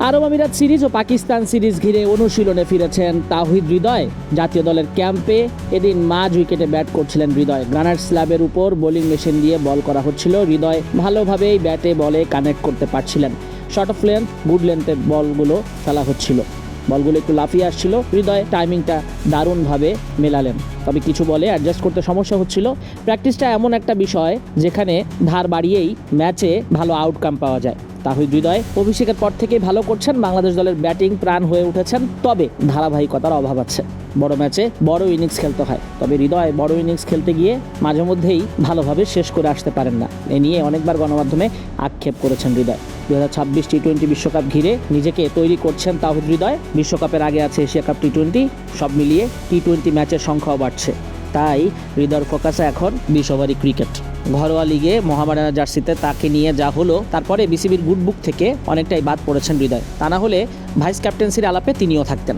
আরব আমিরাত সিরিজ ও পাকিস্তান সিরিজ ঘিরে অনুশীলনে ফিরেছেন তাওহিদ হৃদয়। জাতীয় দলের ক্যাম্পে এদিন মাঝ উইকেটে ব্যাট করছিলেন হৃদয়। গ্রানাইট স্ল্যাবের উপর বোলিং মেশিন দিয়ে বল করা হচ্ছিল। হৃদয় ভালোভাবেই ব্যাটে বলে কানেক্ট করতে পারছিলেন। শর্ট অফ লেন্থ, গুড লেন্থে বলগুলো ফেলা হচ্ছিল। বলগুলো একটু লাফিয়ে আসছিল। হৃদয় টাইমিংটা দারুণভাবে মেলালেন, তবে কিছু বলে অ্যাডজাস্ট করতে সমস্যা হচ্ছিল। প্র্যাকটিসটা এমন একটা বিষয় যেখানে ধার বাড়িয়েই ম্যাচে ভালো আউটকাম পাওয়া যায়। তাহিদ হৃদয় অভিষেকের পর থেকেই ভালো করছেন। বাংলাদেশ দলের ব্যাটিং প্রাণ হয়ে উঠেছেন, তবে ধারাবাহিকতার অভাব আছে। বড় ম্যাচে বড় ইনিংস খেলতে হয়, তবে হৃদয় বড় ইনিংস খেলতে গিয়ে মাঝে মধ্যেই ভালোভাবে শেষ করে আসতে পারেন না। এ নিয়ে অনেকবার গণমাধ্যমে আক্ষেপ করেছেন হৃদয়। 2026 টি-20 বিশ্বকাপ ঘিরে নিজেকে তৈরি করছেন তাহিদ হৃদয়। বিশ্বকাপের আগে আছে এশিয়া কাপ টি-20, সব মিলিয়ে টি-20 ম্যাচের সংখ্যাও বাড়ছে। তাই হৃদয়ের ফোকাসে এখন 20 ওভারই ক্রিকেট। ঘরোয়া লিগে মোহামেডানের জার্সিতে তাকে নিয়ে যা হলো, তারপরে বিসিবির গুড বুক থেকে অনেকটাই বাদ পড়েছেন হৃদয়। তা না হলে ভাইস ক্যাপ্টেন্সির আলাপে তিনিও থাকতেন।